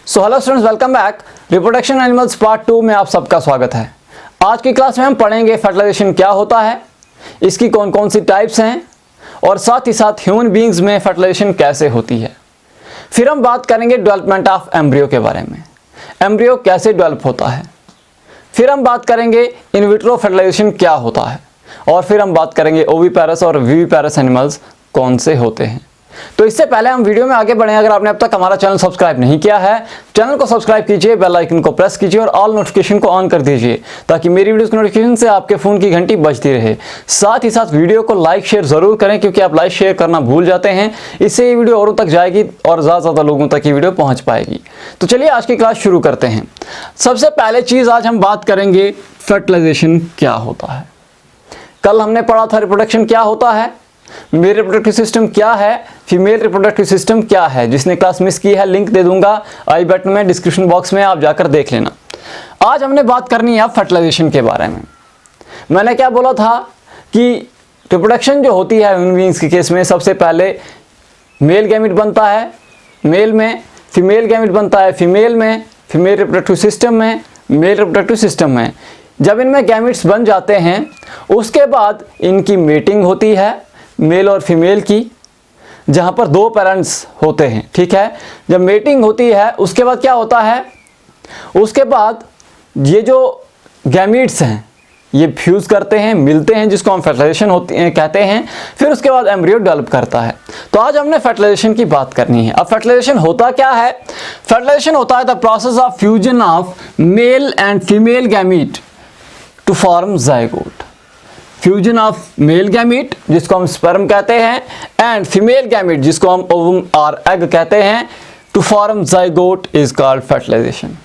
So hello students, welcome back. Reproduction animals part 2 में आप सबका स्वागत है। आज की क्लास में हम पढ़ेंगे फर्टिलाइजेशन क्या होता है, इसकी कौन कौन सी टाइप्स हैं और साथ ही साथ ह्यूमन बीइंग्स में फर्टिलाइजेशन कैसे होती है। फिर हम बात करेंगे डेवलपमेंट ऑफ एम्ब्रियो के बारे में, एम्ब्रियो कैसे डेवलप होता है। फिर हम बात करेंगे इन विट्रो फर्टिलाइजेशन क्या होता है और फिर हम बात करेंगे ओविपेरस और विविपेरस एनिमल्स कौन से होते हैं। तो इससे पहले हम वीडियो में आगे बढ़ें, अगर आपने अब तक हमारा चैनल सब्सक्राइब नहीं किया है, चैनल को सब्सक्राइब कीजिए, बेल आइकन को प्रेस कीजिए और ऑल नोटिफिकेशन को ऑन कर दीजिए ताकि मेरी वीडियोस की नोटिफिकेशन से आपके फ़ोन की घंटी बजती रहे। साथ ही साथ वीडियो को लाइक शेयर ज़रूर करें क्योंकि आप लाइक शेयर करना भूल जाते हैं, इससे ये वीडियो औरों तक जाएगी और ज़्यादा से ज़्यादा लोगों तक ये वीडियो पहुँच पाएगी। तो चलिए आज की क्लास शुरू करते हैं। सबसे पहले चीज़ आज हम बात करेंगे फर्टिलाइजेशन क्या होता है। कल हमने पढ़ा था रिप्रोडक्शन क्या होता है, मेल रिप्रोडक्टिव सिस्टम क्या है, फीमेल रिप्रोडक्टिव सिस्टम क्या है। जिसने क्लास मिस की है लिंक दे दूंगा आई बटन में, डिस्क्रिप्शन बॉक्स में, आप जाकर देख लेना। आज हमने बात करनी है फर्टिलाइजेशन के बारे में। मैंने क्या बोला था कि रिप्रोडक्शन जो होती है ह्यूमन बीइंग्स के केस में, सबसे पहले मेल गैमेट बनता है मेल में, फीमेल गैमेट बनता है फीमेल में, फीमेल रिप्रोडक्टिव सिस्टम में, मेल रिप्रोडक्टिव सिस्टम में। जब इनमें गैमेट्स बन जाते हैं उसके बाद इनकी मेटिंग होती है मेल और फीमेल की, जहाँ पर दो पेरेंट्स होते हैं। ठीक है, जब मेटिंग होती है उसके बाद क्या होता है, उसके बाद ये जो गैमीट्स हैं ये फ्यूज़ करते हैं, मिलते हैं, जिसको हम फर्टिलाइजेशन कहते हैं। फिर उसके बाद एम्ब्रियो डेवलप करता है। तो आज हमने फर्टिलाइजेशन की बात करनी है। अब फर्टिलाइजेशन होता क्या है? फर्टिलाइजेशन होता है the process of fusion of male and female gamete to form zygote. Fusion of male gamete जिसको हम स्पर्म कहते हैं एंड फीमेल गैमीट जिसको हम ओवम और एग कहते हैं, to form zygote is called fertilization.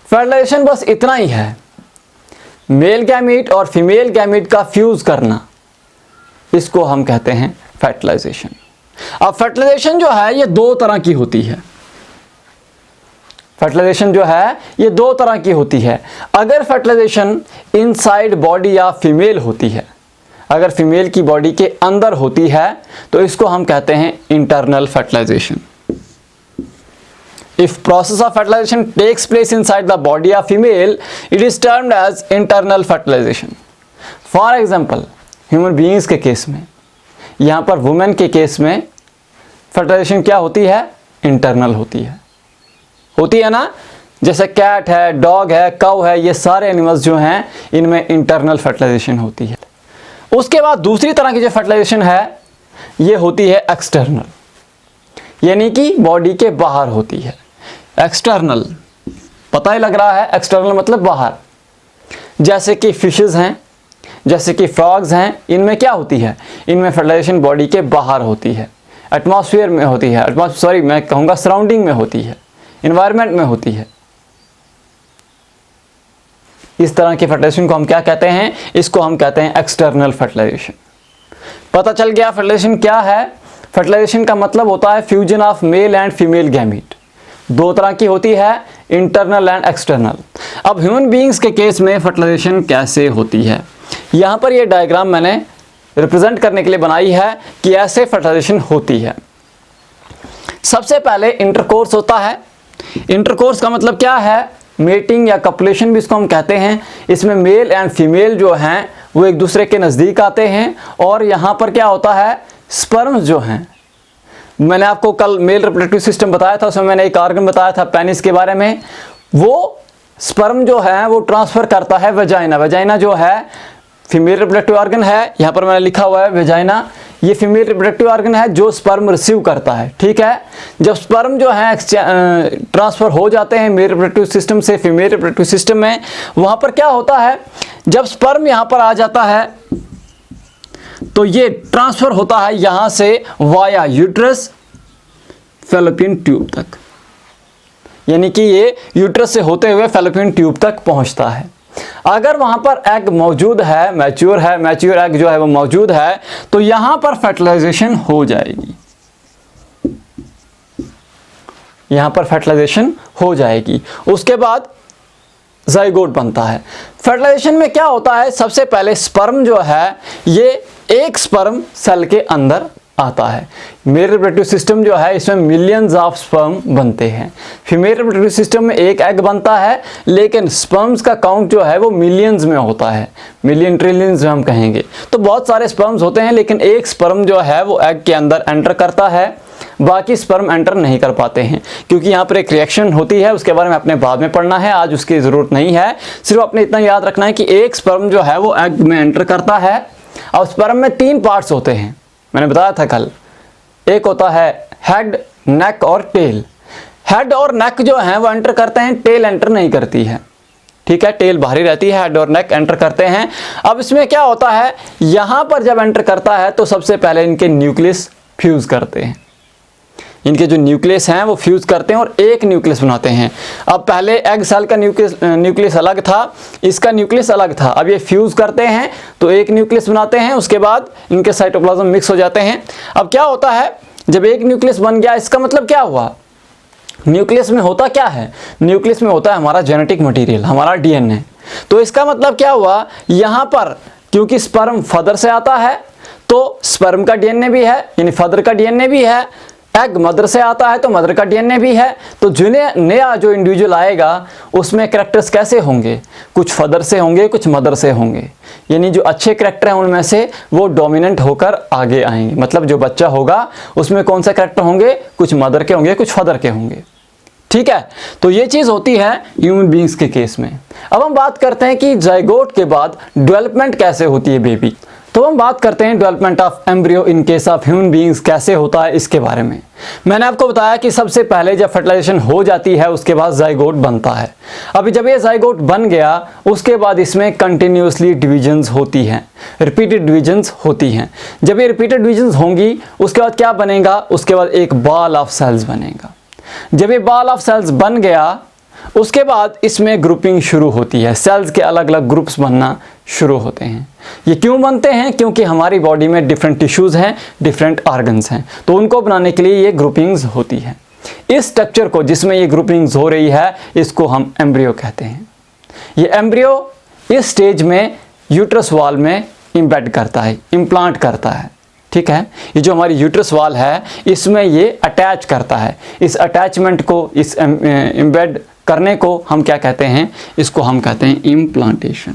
Fertilization बस इतना ही है, मेल गैमीट और फीमेल गैमीट का फ्यूज करना, इसको हम कहते हैं फर्टिलाइजेशन। अब फर्टिलाइजेशन जो है ये दो तरह की होती है। फर्टिलाइजेशन जो है ये दो तरह की होती है। अगर फर्टिलाइजेशन इनसाइड बॉडी या फीमेल होती है, अगर फीमेल की बॉडी के अंदर होती है तो इसको हम कहते हैं internal fertilization. If process of fertilization takes place inside the body of female, it is termed as internal fertilization. For example human beings के केस में, यहां पर वुमेन के केस में फर्टिलाइजेशन क्या होती है? इंटरनल होती है ना। जैसे कैट है, डॉग है, काऊ है, ये सारे एनिमल्स जो हैं इनमें इंटरनल फर्टिलाइजेशन होती है। उसके बाद दूसरी तरह की जो फर्टिलाइजेशन है ये होती है एक्सटर्नल, यानी कि बॉडी के बाहर होती है। एक्सटर्नल पता ही लग रहा है, एक्सटर्नल मतलब बाहर। जैसे कि फिशेस हैं, जैसे कि फ्रॉग्स हैं, इनमें क्या होती है? इनमें फर्टिलाइजेशन बॉडी के बाहर होती है, एटमॉस्फेयर में होती है, मैं कहूँगा सराउंडिंग में होती है, इन्वायरमेंट में होती है। इस तरह की फर्टिलाइजेशन को हम क्या कहते हैं? इसको हम कहते हैं एक्सटर्नल फर्टिलाइजेशन। पता चल गया फर्टिलाइजेशन क्या है। फर्टिलाइजेशन का मतलब होता है fusion of male and female gamete. दो तरह की होती है, इंटरनल एंड एक्सटर्नल। अब ह्यूमन बीइंग्स के केस में फर्टिलाइजेशन कैसे होती है, यहां पर ये डायग्राम मैंने रिप्रेजेंट करने के लिए बनाई है कि ऐसे फर्टिलाइजेशन होती है। सबसे पहले इंटरकोर्स होता है। इंटरकोर्स का मतलब क्या है? मेटिंग या कपुलेशन भी इसको हम कहते हैं। इसमें मेल एंड फीमेल जो हैं वो एक दूसरे के नज़दीक आते हैं और यहाँ पर क्या होता है, स्पर्म्स जो हैं, मैंने आपको कल मेल रिप्रोडक्टिव सिस्टम बताया था, उसमें मैंने एक ऑर्गन बताया था पेनिस के बारे में। वो स्पर्म जो है वो ट्रांसफ़र करता है वेजाइना। वेजाइना जो है फीमेल रिप्रोडक्टिव ऑर्गन है, यहाँ पर मैंने लिखा हुआ है वेजाइना, ये फीमेल रिप्रोडक्टिव ऑर्गन है जो स्पर्म रिसीव करता है। ठीक है, जब स्पर्म जो है ट्रांसफ़र हो जाते हैं मेल रिप्रोडक्टिव सिस्टम से फीमेल रिप्रोडक्टिव सिस्टम में, वहाँ पर क्या होता है, जब स्पर्म यहाँ पर आ जाता है तो ये ट्रांसफ़र होता है यहाँ से वाया यूट्रस फैलोपियन ट्यूब तक, यानी कि ये यूट्रस से होते हुए फैलोपियन ट्यूब तक पहुँचता है। अगर वहाँ पर एग मौजूद है, मैच्योर एग जो है वो मौजूद है, तो यहाँ पर फर्टिलाइजेशन हो जाएगी, यहाँ पर फर्टिलाइजेशन हो जाएगी। उसके बाद जाइगोट बनता है। फर्टिलाइजेशन में क्या होता है, सबसे पहले स्पर्म जो है ये एक स्पर्म सेल के अंदर आता है। मेल रिप्रोडक्टिव सिस्टम जो है इसमें मिलियंस ऑफ स्पर्म बनते हैं। फीमेल रिप्रोडक्टिव सिस्टम में एक एग बनता है, लेकिन स्पर्म्स का काउंट जो है वो मिलियंस में होता है, मिलियन ट्रिलियंस में हम कहेंगे। तो बहुत सारे स्पर्म्स होते हैं, लेकिन एक स्पर्म जो है वो एग के अंदर एंटर करता है, बाकी स्पर्म एंटर नहीं कर पाते हैं, क्योंकि यहाँ पर एक रिएक्शन होती है, उसके बारे में अपने बाद में पढ़ना है, आज उसकी ज़रूरत नहीं है। सिर्फ अपने इतना याद रखना है कि एक स्पर्म जो है वो एग में एंटर करता है। और स्पर्म में 3 पार्ट्स होते हैं, मैंने बताया था कल। एक होता है हेड, नेक और टेल। हेड और नेक जो है वो एंटर करते हैं, टेल एंटर नहीं करती है, ठीक है, टेल बाहरी रहती है, हेड और नेक एंटर करते हैं। अब इसमें क्या होता है, यहां पर जब एंटर करता है तो सबसे पहले इनके न्यूक्लियस फ्यूज करते हैं, इनके जो न्यूक्लियस हैं वो फ्यूज करते हैं और एक न्यूक्लियस बनाते हैं। अब पहले एग सेल का न्यूक्लियस अलग था, इसका न्यूक्लियस अलग था, अब ये फ्यूज करते हैं तो एक न्यूक्लियस बनाते हैं, उसके बाद इनके साइटोप्लाज्म मिक्स हो जाते हैं। अब क्या होता है, जब एक न्यूक्लियस बन गया, इसका मतलब क्या हुआ, न्यूक्लियस में होता क्या है, न्यूक्लियस में होता है हमारा जेनेटिक मटेरियल, हमारा डीएनए। तो इसका मतलब क्या हुआ, यहाँ पर क्योंकि स्पर्म फादर से आता है तो स्पर्म का डीएनए भी है, यानी फादर का डीएनए भी है। एग मदर से आता है तो मदर का डीएनए भी है। तो नया जो इंडिविजुअल आएगा उसमें कैरेक्टर्स कैसे होंगे, कुछ फादर से होंगे, कुछ मदर से होंगे, यानी जो अच्छे कैरेक्टर हैं उनमें से वो डोमिनेंट होकर आगे आएंगे। मतलब जो बच्चा होगा उसमें कौन सा कैरेक्टर होंगे, कुछ मदर के होंगे, कुछ फादर के होंगे, ठीक है। तो ये चीज़ होती है ह्यूमन बींग्स के केस में। अब हम बात करते हैं कि जाइगोट के बाद डेवलपमेंट कैसे होती है बेबी। तो हम बात करते हैं development of embryo in case of human beings कैसे होता है इसके बारे में। मैंने आपको बताया कि सबसे पहले जब फर्टिलाइजेशन हो जाती है उसके बाद जाइगोट बनता है। अभी जब ये जाइगोट बन गया उसके बाद इसमें कंटिन्यूसली डिविजन्स होती हैं, रिपीटेड डिविजन्स होती हैं। जब ये रिपीटेड डिविजन्स होंगी उसके बाद क्या बनेगा, उसके बाद एक बॉल ऑफ सेल्स बनेगा। जब ये बॉल ऑफ सेल्स बन गया उसके बाद इसमें ग्रुपिंग शुरू होती है, सेल्स के अलग अलग ग्रुप्स बनना शुरू होते हैं। ये क्यों बनते हैं, क्योंकि हमारी बॉडी में डिफरेंट टिश्यूज़ हैं, डिफरेंट ऑर्गन्स हैं, तो उनको बनाने के लिए ये ग्रुपिंग्स होती है। इस स्ट्रक्चर को जिसमें ये ग्रुपिंग्स हो रही है इसको हम एम्ब्रियो कहते हैं। ये एम्ब्रियो इस स्टेज में यूट्रस वॉल में इम्बेड करता है, इम्प्लांट करता है, ठीक है। ये जो हमारी यूट्रस वॉल है इसमें ये अटैच करता है। इस अटैचमेंट को, इस इम्बेड करने को हम क्या कहते हैं, इसको हम कहते हैं इम्प्लांटेशन।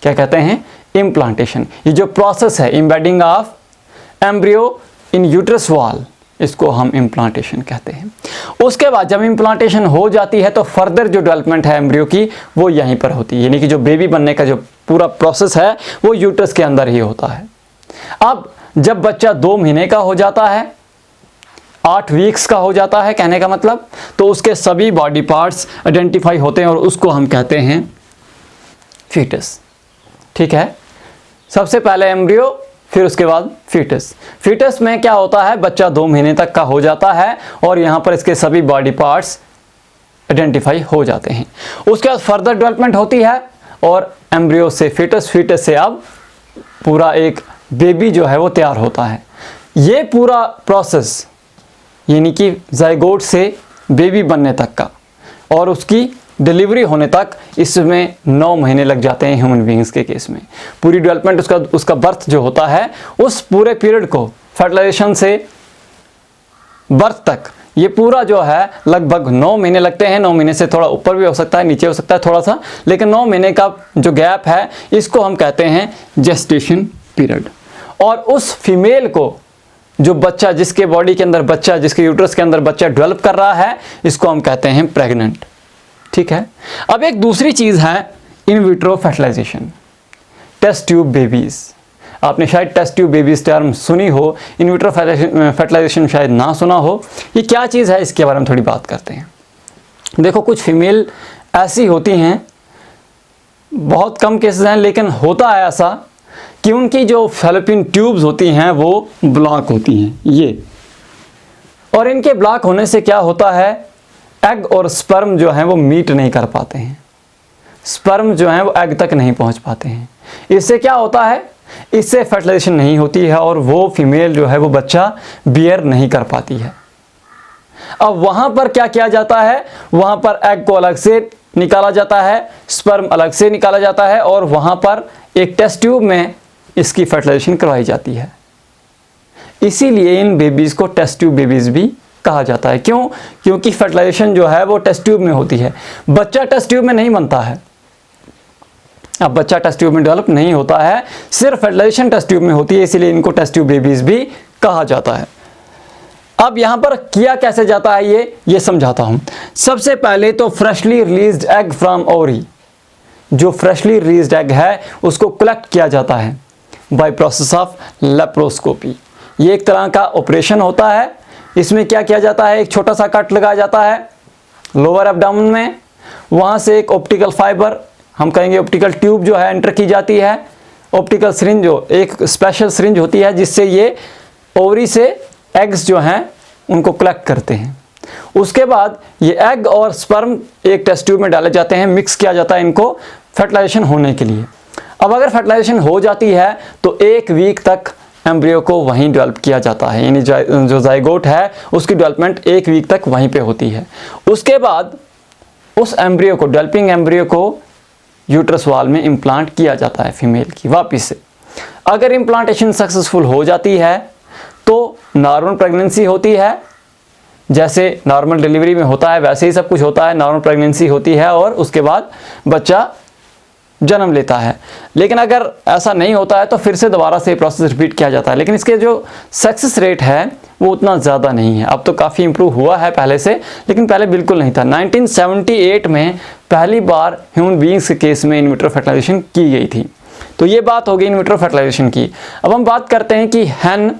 क्या कहते हैं, इम्प्लांटेशन। ये जो प्रोसेस है embedding of embryo in uterus wall, इसको हम इम्प्लांटेशन कहते हैं। उसके बाद जब इम्प्लांटेशन हो जाती है तो फर्दर जो डेवलपमेंट है एम्ब्रियो की वो यहीं पर होती है, यानी कि जो बेबी बनने का जो पूरा प्रोसेस है वो यूट्रस के अंदर ही होता है। अब जब बच्चा 2 महीने का हो जाता है, 8 वीक्स का हो जाता है कहने का मतलब, तो उसके सभी बॉडी पार्ट्स आइडेंटिफाई होते हैं और उसको हम कहते हैं फीटस, ठीक है। सबसे पहले एम्ब्रियो, फिर उसके बाद फीटस। फीटस में क्या होता है, बच्चा 2 महीने तक का हो जाता है और यहाँ पर इसके सभी बॉडी पार्ट्स आइडेंटिफाई हो जाते हैं। उसके बाद फर्दर डेवलपमेंट होती है और एम्ब्रियो से फीटस, फीटस से अब पूरा एक बेबी जो है वो तैयार होता है। ये पूरा प्रोसेस यानी कि जाइगोट से बेबी बनने तक का और उसकी डिलीवरी होने तक इसमें 9 महीने लग जाते हैं ह्यूमन बीइंग्स के केस में। पूरी डेवलपमेंट उसका बर्थ जो होता है उस पूरे पीरियड को, फर्टिलाइजेशन से बर्थ तक, ये पूरा जो है लगभग 9 महीने लगते हैं। 9 महीने से थोड़ा ऊपर भी हो सकता है, नीचे हो सकता है थोड़ा सा, लेकिन 9 महीने का जो गैप है इसको हम कहते हैं जेस्टेशन पीरियड। और उस फीमेल को, जो बच्चा, जिसके बॉडी के अंदर बच्चा, जिसके यूट्रस के अंदर बच्चा डेवलप कर रहा है, इसको हम कहते हैं प्रेग्नेंट, ठीक है। अब एक दूसरी चीज़ है in vitro fertilization, test tube babies. आपने शायद टेस्ट ट्यूब बेबीज़ टर्म सुनी हो, इन विट्रो फर्टिलाइजेशन शायद ना सुना हो। ये क्या चीज़ है इसके बारे में थोड़ी बात करते हैं। देखो, कुछ फीमेल ऐसी होती हैं, बहुत कम केसेस हैं लेकिन होता है ऐसा कि उनकी जो फैलोपियन ट्यूब्स होती हैं वो ब्लॉक होती हैं, ये, और इनके ब्लॉक होने से क्या होता है, एग और स्पर्म जो हैं वो मीट नहीं कर पाते हैं, स्पर्म जो हैं वो एग तक नहीं पहुंच पाते हैं। इससे क्या होता है, इससे फर्टिलाइजेशन नहीं होती है और वो फीमेल जो है वो बच्चा बियर नहीं कर पाती है। अब वहाँ पर क्या किया जाता है, वहाँ पर एग को अलग से निकाला जाता है, स्पर्म अलग से निकाला जाता है और वहाँ पर एक टेस्ट ट्यूब में इसकी फर्टिलाइजेशन करवाई जाती है। इसीलिए इन बेबीज़ को टेस्ट ट्यूब बेबीज़ भी कहा जाता है। क्यों? क्योंकि फर्टिलाइजेशन जो है वो टेस्ट ट्यूब में होती है। बच्चा टेस्ट ट्यूब में नहीं बनता है। अब बच्चा टेस्ट ट्यूब में डेवलप नहीं होता है, सिर्फ फर्टिलाइजेशन टेस्ट ट्यूब में होती है, इसीलिए इनको टेस्ट ट्यूब बेबीज़ भी कहा जाता है। अब यहाँ पर किया कैसे जाता है ये समझाता हूँ। सबसे पहले तो freshly released egg from ovary, जो फ्रेशली रिलीज्ड एग है उसको कलेक्ट किया जाता है बाय प्रोसेस ऑफ लेप्रोस्कोपी। ये एक तरह का ऑपरेशन होता है। इसमें क्या किया जाता है, एक छोटा सा कट लगाया जाता है लोअर एब्डोमेन में, वहाँ से एक ऑप्टिकल फाइबर, हम कहेंगे ऑप्टिकल ट्यूब जो है एंटर की जाती है। ऑप्टिकल सिरिंज जो एक स्पेशल सिरिंज होती है जिससे ये ओवरी से एग्स जो हैं उनको कलेक्ट करते हैं। उसके बाद ये एग और स्पर्म एक टेस्ट ट्यूब में डाले जाते हैं, मिक्स किया जाता है इनको फर्टिलाइजेशन होने के लिए। अब अगर फर्टिलाइजेशन हो जाती है तो 1 वीक तक एम्ब्रियो को वहीं डेवलप किया जाता है, यानी जो जाइगोट है उसकी डेवलपमेंट 1 वीक तक वहीं पे होती है। उसके बाद उस एम्ब्रियो को, डेवलपिंग एम्ब्रियो को यूट्रस वाल में इम्प्लांट किया जाता है फीमेल की वापस से। अगर इम्प्लांटेशन सक्सेसफुल हो जाती है तो नॉर्मल प्रेगनेंसी होती है, जैसे नॉर्मल डिलीवरी में होता है वैसे ही सब कुछ होता है, नॉर्मल प्रेगनेंसी होती है और उसके बाद बच्चा जन्म लेता है। लेकिन अगर ऐसा नहीं होता है तो फिर से दोबारा से प्रोसेस रिपीट किया जाता है। लेकिन इसके जो सक्सेस रेट है वो उतना ज़्यादा नहीं है। अब तो काफ़ी इंप्रूव हुआ है पहले से, लेकिन पहले बिल्कुल नहीं था। 1978 में पहली बार ह्यूमन बीइंग्स के केस में इन विट्रो फर्टिलाइजेशन की गई थी। तो ये बात हो गई इन विट्रो फर्टिलाइजेशन की। अब हम बात करते हैं कि हैन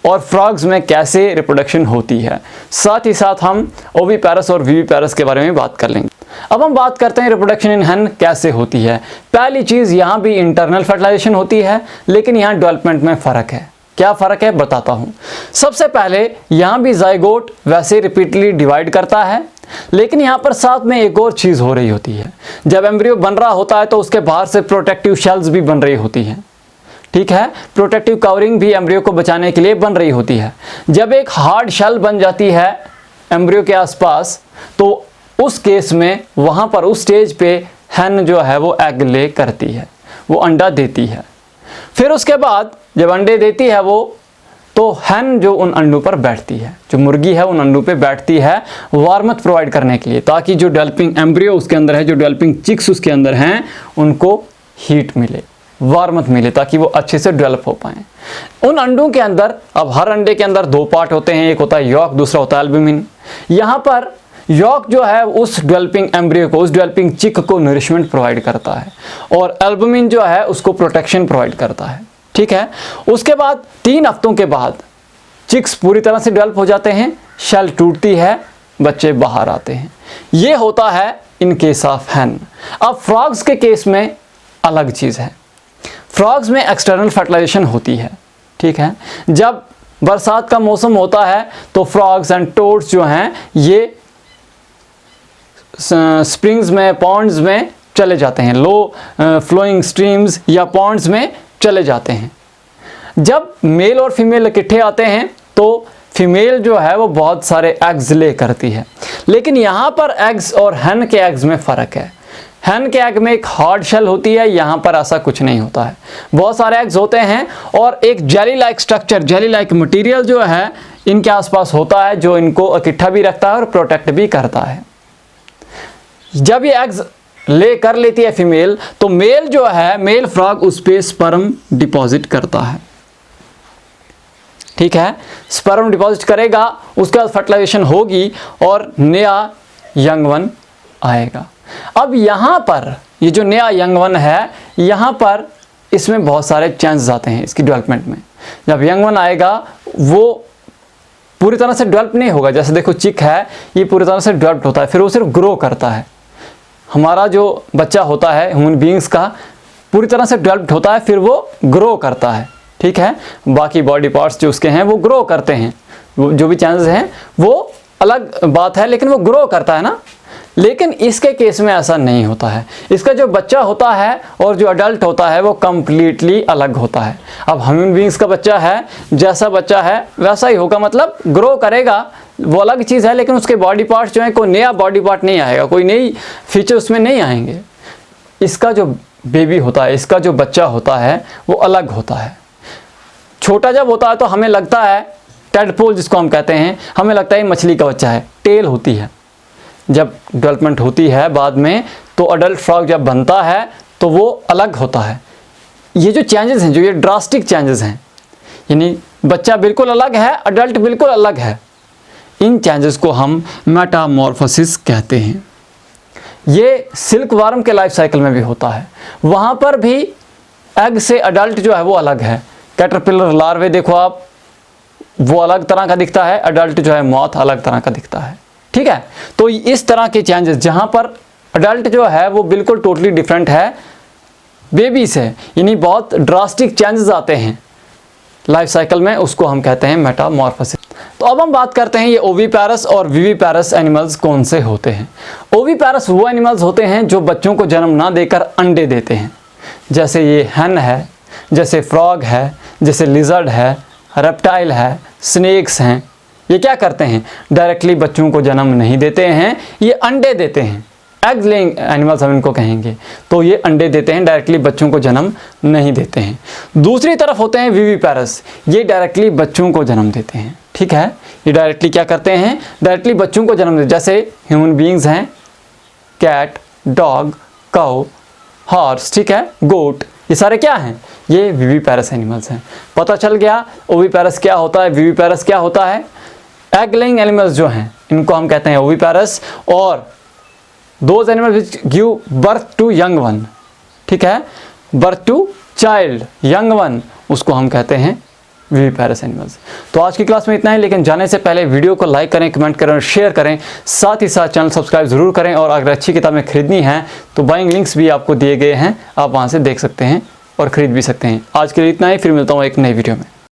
और फ्रॉग्स में कैसे रिप्रोडक्शन होती है। साथ ही साथ हम ओविपेरस और विविपेरस के बारे में बात कर लेंगे। अब हम बात करते हैं रिप्रोडक्शन इन हैन कैसे होती है। पहली चीज़, यहाँ भी इंटरनल फर्टिलाइजेशन होती है, लेकिन यहाँ डेवलपमेंट में फ़र्क है। क्या फ़र्क है बताता हूँ। सबसे पहले यहाँ भी जाइगोट वैसे रिपीटली डिवाइड करता है, लेकिन यहाँ पर साथ में एक और चीज़ हो रही होती है। जब एम्ब्रियो बन रहा होता है तो उसके बाहर से प्रोटेक्टिव शेल्स भी बन रही होती हैं, ठीक है। प्रोटेक्टिव कवरिंग भी एम्ब्रियो को बचाने के लिए बन रही होती है। जब एक हार्ड शेल बन जाती है एम्ब्रियो के आसपास तो उस केस में वहाँ पर उस स्टेज पे हैन जो है वो एग ले करती है, वो अंडा देती है। फिर उसके बाद जब अंडे देती है वो, तो हैन जो उन अंडों पर बैठती है, जो मुर्गी है उन अंडों पे बैठती है वार्मथ प्रोवाइड करने के लिए, ताकि जो डेवलपिंग एम्ब्रियो उसके अंदर है, जो डेवलपिंग चिक्स उसके अंदर हैं, उनको हीट मिले, वार्मथ मिले, ताकि वो अच्छे से डेवलप हो पाएँ। उन अंडों के अंदर, अब हर अंडे के अंदर 2 पार्ट होते हैं, एक होता है यॉक, दूसरा होता है एल्ब्यूमिन। यहाँ पर यॉक जो है उस डेवलपिंग एम्ब्रियो को, उस डेवलपिंग चिक को नरिशमेंट प्रोवाइड करता है और एल्ब्यूमिन जो है उसको प्रोटेक्शन प्रोवाइड करता है, ठीक है। उसके बाद 3 हफ्तों के बाद चिक्स पूरी तरह से डेवलप हो जाते हैं, शेल टूटती है, बच्चे बाहर आते हैं। ये होता है इन केस ऑफ हैन। अब फ्रॉग्स के केस में अलग चीज़ है। फ्रॉग्स में एक्सटर्नल फर्टिलाइजेशन होती है, ठीक है। जब बरसात का मौसम होता है तो फ्रॉग्स एंड टोड्स जो हैं ये स्प्रिंग्स में, पॉन्ड्स में चले जाते हैं, लो फ्लोइंग स्ट्रीम्स या पॉन्ड्स में चले जाते हैं। जब मेल और फीमेल इकट्ठे आते हैं तो फीमेल जो है वो बहुत सारे एग्स ले करती है। लेकिन यहाँ पर एग्स और हैन के एग्स में फ़र्क है। हैन के एग में एक हार्ड शेल होती है, यहाँ पर ऐसा कुछ नहीं होता है। बहुत सारे एग्स होते हैं और एक jelly like structure, jelly like material जो है इनके आसपास होता है, जो इनको इकट्ठा भी रखता है और प्रोटेक्ट भी करता है। जब ये एग्स ले कर लेती है फीमेल तो मेल जो है, मेल फ्रॉग उस पे स्पर्म डिपॉजिट करता है, ठीक है। स्पर्म डिपॉजिट करेगा, उसके बाद फर्टिलाइजेशन होगी और नया यंग वन आएगा। अब यहाँ पर ये जो नया यंग वन है, यहाँ पर इसमें बहुत सारे चेंजेस आते हैं इसकी डेवलपमेंट में। जब यंग वन आएगा वो पूरी तरह से डेवलप नहीं होगा। जैसे देखो चिक है, ये पूरी तरह से डेवलप होता है, फिर वो सिर्फ ग्रो करता है। हमारा जो बच्चा होता है ह्यूमन बीइंग्स का पूरी तरह से डेवलप्ड होता है, फिर वो ग्रो करता है, ठीक है। बाकी बॉडी पार्ट्स जो उसके हैं वो ग्रो करते हैं, जो भी चेंजेस हैं वो अलग बात है, लेकिन वो ग्रो करता है ना। लेकिन इसके केस में ऐसा नहीं होता है। इसका जो बच्चा होता है और जो अडल्ट होता है वो कम्प्लीटली अलग होता है। अब ह्यूमन बीइंग्स का बच्चा है, जैसा बच्चा है वैसा ही होगा, मतलब ग्रो करेगा, वो अलग चीज़ है। लेकिन उसके बॉडी पार्ट्स जो है, कोई नया बॉडी पार्ट नहीं आएगा, कोई नई फीचर उसमें नहीं आएंगे। इसका जो बेबी होता है, इसका जो बच्चा होता है वो अलग होता है। छोटा जब होता है तो हमें लगता है, टेडपोल जिसको हम कहते हैं, हमें लगता है मछली का बच्चा है, टेल होती है। जब डेवलपमेंट होती है बाद में तो अडल्ट फ्रॉग जब बनता है तो वो अलग होता है। ये जो चेंजेस हैं, जो ये ड्रास्टिक चेंजेस हैं, यानी बच्चा बिल्कुल अलग है, अडल्ट बिल्कुल अलग है, इन चेंजेस को हम मेटामॉर्फोसिस कहते हैं। ये सिल्क वार्म के लाइफ साइकिल में भी होता है। वहाँ पर भी एग से अडल्ट जो है वो अलग है। कैटरपिलर लार्वे देखो आप, वो अलग तरह का दिखता है, अडल्ट जो है मॉथ अलग तरह का दिखता है। ठीक है, तो इस तरह के चेंजेस जहाँ पर अडल्ट जो है वो बिल्कुल टोटली डिफरेंट है बेबी से, यानी बहुत ड्रास्टिक चेंजेस आते हैं लाइफ साइकिल में, उसको हम कहते हैं मेटामॉर्फोसिस। तो अब हम बात करते हैं ये ओविपेरस और विविपेरस एनिमल्स कौन से होते हैं। ओविपेरस वो एनिमल्स होते हैं जो बच्चों को जन्म ना देकर अंडे देते हैं, जैसे ये हैन है, जैसे फ्रॉग है, जैसे लिजर्ड है, रेप्टाइल है, स्नेक्स हैं। ये क्या करते हैं, डायरेक्टली बच्चों को जन्म नहीं देते हैं, ये अंडे देते हैं। एग लेइंग एनिमल्स हम इनको कहेंगे। तो ये अंडे देते हैं, डायरेक्टली बच्चों को जन्म नहीं देते हैं। दूसरी तरफ होते हैं विविपेरस, ये डायरेक्टली बच्चों को जन्म देते हैं। ठीक है, ये डायरेक्टली क्या करते हैं, डायरेक्टली बच्चों को जन्म देते, जैसे ह्यूमन बीइंग्स हैं, कैट, डॉग, काउ, हॉर्स, ठीक है, गोट, ये सारे क्या हैं, ये विविपेरस एनिमल्स हैं। पता चल गया ओविपेरस क्या होता है, विविपेरस क्या होता है। एग लेइंग एनिमल्स जो हैं इनको हम कहते हैं ओविपेरस, और those animals which give birth to young one, ठीक है, birth to child, young one, उसको हम कहते हैं विविपेरस एनिमल्स। तो आज की क्लास में इतना ही, लेकिन जाने से पहले वीडियो को लाइक करें, कमेंट करें और शेयर करें, साथ ही साथ चैनल सब्सक्राइब जरूर करें। और अगर अच्छी किताबें खरीदनी हैं तो बाइंग लिंक्स भी आपको दिए गए हैं, आप वहाँ से देख सकते हैं और ख़रीद भी सकते हैं। आज के लिए इतना ही, फिर मिलता हूँ एक नई वीडियो में।